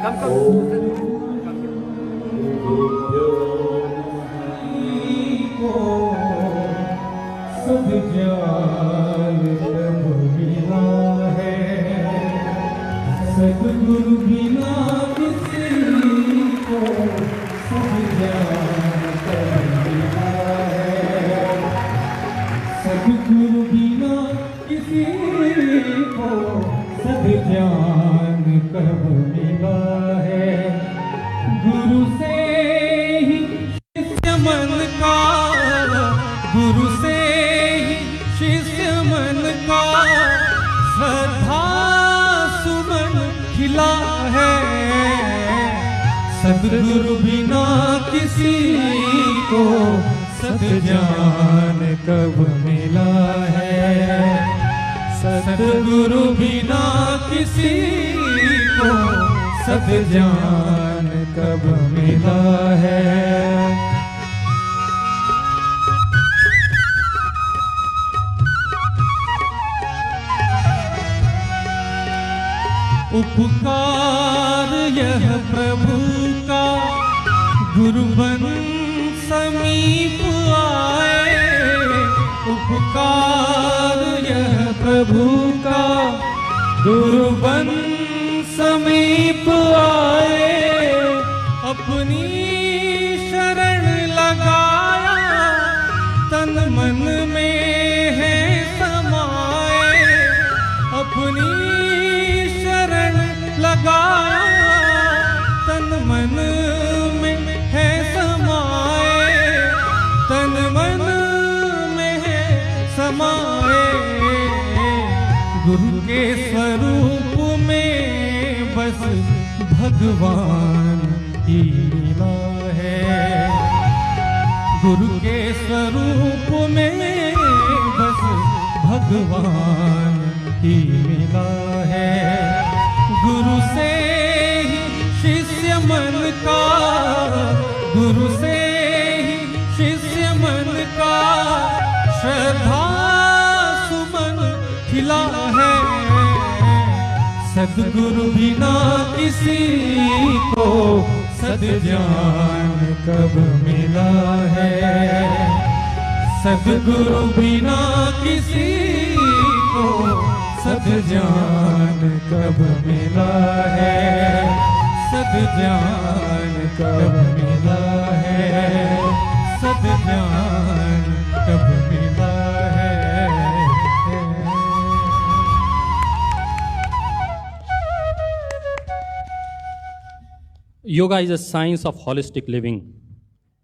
Come, come. सब जान तब मिला है, सद्गुरु बिना किसी को सब जान तब मिला है, सद्गुरु बिना किसी को सब जान कब मिला है। गुरु से ही शिष्य मन का, गुरु से ही शिष्य मन का श्रद्धा सुमन खिला है, सद्गुरु बिना किसी को सद्जान कब मिला है, सद्गुरु बिना किसी को सद्जान कब मिला है। उपकार यह प्रभु का गुरु बन समीप आए, उपकार यह प्रभु का गुरु बन समीप आए, अपनी शरण लगाया तन मन में है समाए, अपनी लगाया तन मन में है समाए, तन मन में है समाए, गुरु के स्वरूप में बस भगवान ही मिला है, गुरु के स्वरूप में बस भगवान ही मिला है। गुरु से ही शिष्य मन का, गुरु से ही शिष्य मन का श्रद्धा सुमन खिला है, सद्गुरु बिना किसी को सद्जान कब मिला है, सद्गुरु बिना किसी को सद्जान कब मिला है, सद्जान कब मिला है, सद्जान कब मिला है। Yoga is a science of holistic living.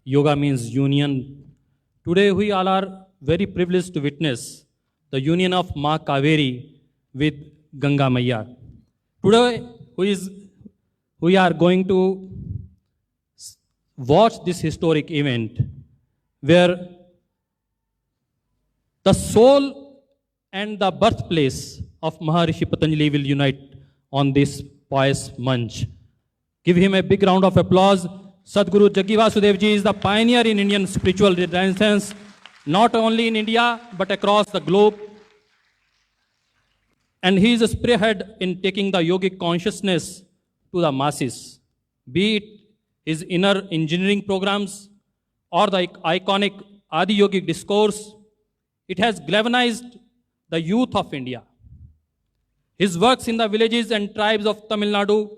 Yoga means union. Today we all are very privileged to witness the union of Ma Kaveri with Ganga Maiya. Today we are going to watch this historic event where the soul and the birthplace of Maharishi Patanjali will unite on this pious manch. Give him a big round of applause. Sadguru Jaggi Vasudev Ji is the pioneer in Indian spiritual renaissance, not only in India but across the globe. And he is a spearhead in taking the yogic consciousness to the masses, be it his inner engineering programs or the iconic Adi Yogic discourse. It has galvanized the youth of India. His works in the villages and tribes of Tamil Nadu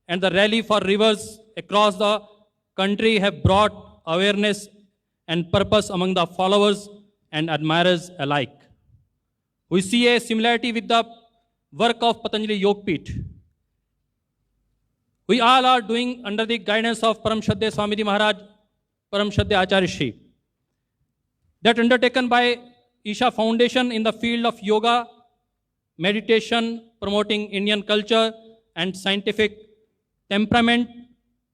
and the rally for rivers across the country have brought awareness and purpose among the followers and admirers alike. We see a similarity with the work of Patanjali Yogpith. We all are doing under the guidance of Param Shraddha Swamiji Maharaj, Param Shraddha Acharya Shri. That undertaken by Isha Foundation in the field of yoga, meditation, promoting Indian culture and scientific temperament,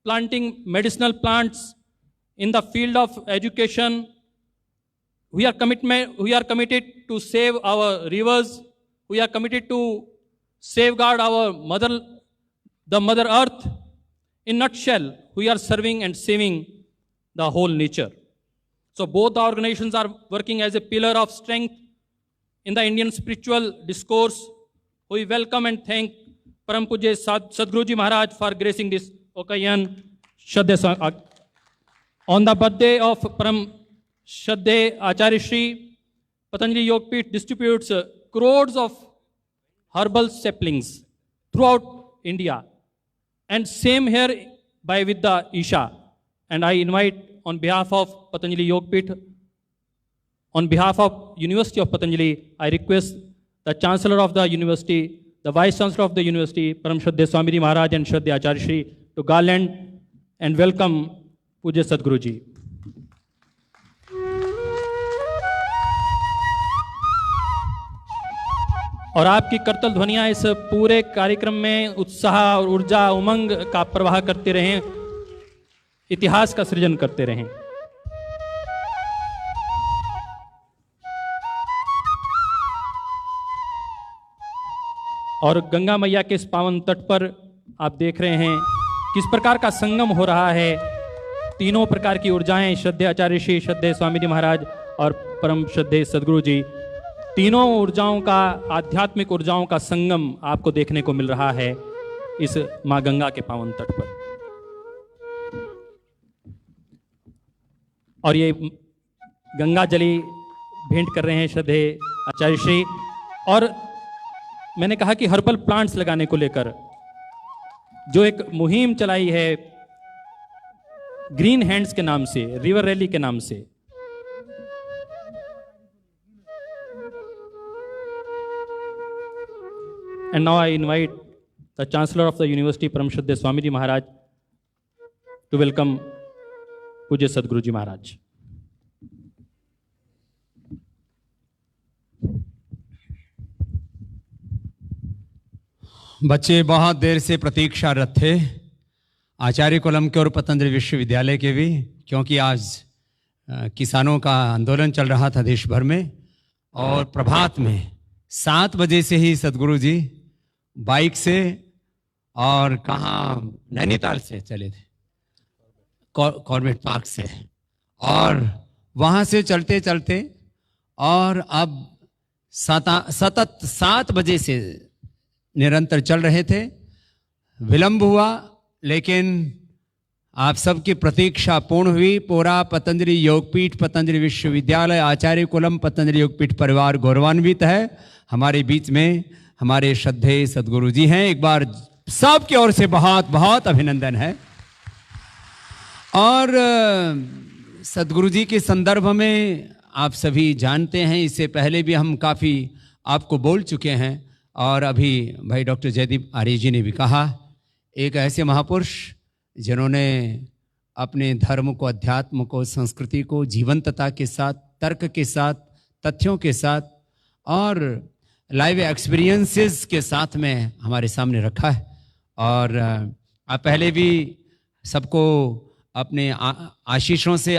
planting medicinal plants in the field of education. We are committed to save our rivers. We are committed to safeguard our the Mother Earth. In nutshell, we are serving and saving the whole nature. So both the organizations are working as a pillar of strength in the Indian spiritual discourse. We welcome and thank Param Pujya Sadguru Ji Maharaj for gracing this occasion. On the birthday of Param Shraddhe Acharya Shri, Patanjali Yogpith distributes crores of herbal saplings throughout India. And same here by with the Isha. And I invite on behalf of Patanjali Yogpith, on behalf of University of Patanjali, I request the Chancellor of the University, the Vice Chancellor of the University, Param Shraddhe Swamiji Maharaj and Shraddhe Acharya Shri, to garland and welcome Pujya Sadguru Ji. और आपकी करतल ध्वनियां इस पूरे कार्यक्रम में उत्साह और ऊर्जा उमंग का प्रवाह करते रहें, इतिहास का सृजन करते रहें। और गंगा मैया के इस पावन तट पर आप देख रहे हैं किस प्रकार का संगम हो रहा है। तीनों प्रकार की ऊर्जाएं, श्रद्धेय आचार्य श्री, श्रद्धेय स्वामीजी महाराज और परम श्रद्धेय सदगुरु जी, तीनों ऊर्जाओं का, आध्यात्मिक ऊर्जाओं का संगम आपको देखने को मिल रहा है इस मां गंगा के पावन तट पर। और ये गंगा जली भेंट कर रहे हैं श्रद्धेय आचार्य श्री। और मैंने कहा कि हर्बल प्लांट्स लगाने को लेकर जो एक मुहिम चलाई है ग्रीन हैंड्स के नाम से, रिवर रैली के नाम से, and now I invite the Chancellor of the University, Param Shraddhe Swamiji Maharaj, to welcome Pujya Sadguru Ji Maharaj. बच्चे बहुत देर से प्रतीक्षारत थे, आचार्य कुलम के और पतंजलि विश्वविद्यालय के भी, क्योंकि आज किसानों का आंदोलन चल रहा था देश भर में। और प्रभात में 7 बजे से ही सदगुरु जी बाइक से और कहाँ नैनीताल से चले थे, कॉर्बेट पार्क से, और वहाँ से चलते चलते और अब सतत 7 बजे से निरंतर चल रहे थे। विलंब हुआ लेकिन आप सबकी प्रतीक्षा पूर्ण हुई। पूरा पतंजलि योगपीठ, पतंजलि विश्वविद्यालय, आचार्य कुलम, पतंजलि योगपीठ परिवार गौरवान्वित है। हमारे बीच में हमारे श्रद्धेय सदगुरु जी हैं। एक बार सबकी ओर से बहुत बहुत अभिनंदन है। और सदगुरु जी के संदर्भ में आप सभी जानते हैं, इससे पहले भी हम काफ़ी आपको बोल चुके हैं। और अभी भाई डॉक्टर जयदीप आर्य जी ने भी कहा, एक ऐसे महापुरुष जिन्होंने अपने धर्म को, अध्यात्म को, संस्कृति को जीवंतता के साथ, तर्क के साथ, तथ्यों के साथ और लाइव एक्सपीरियंसेस के साथ में हमारे सामने रखा है। और आप पहले भी सबको अपने आशीषों से